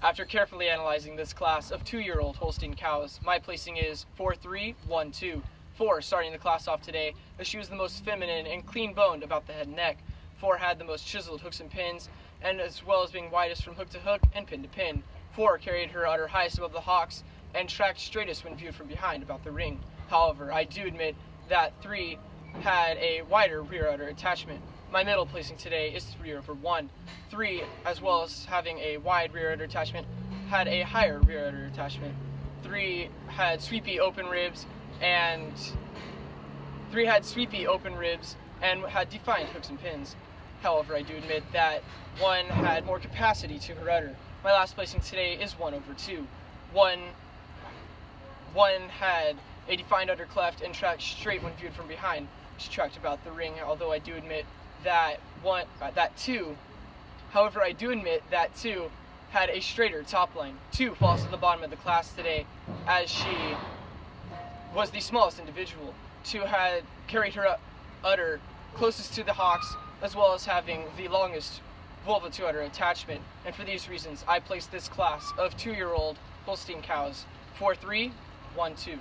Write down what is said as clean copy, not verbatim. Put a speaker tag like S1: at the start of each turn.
S1: After carefully analyzing this class of 2-year-old Holstein cows, my placing is 4-3-1-2. 4, starting the class off today, as she was the most feminine and clean-boned about the head and neck. 4 had the most chiseled hooks and pins, and as well as being widest from hook to hook and pin to pin. 4 carried her udder highest above the hocks and tracked straightest when viewed from behind about the ring. However, I do admit that 3 had a wider rear udder attachment. My middle placing today is 3/1. 3, as well as having a wide rear udder attachment, had a higher rear udder attachment. 3 had sweepy open ribs and had defined hooks and pins. However, I do admit that 1 had more capacity to her udder. My last placing today is 1/2. 1 had a defined udder cleft and tracked straight when viewed from behind. She tracked about the ring, although I do admit that 2 had a straighter top line. 2 falls to the bottom of the class today, as she was the smallest individual. 2 had carried her udder closest to the hocks, as well as having the longest vulva to udder attachment, and for these reasons I placed this class of 2-year-old Holstein cows 4-3-1-2.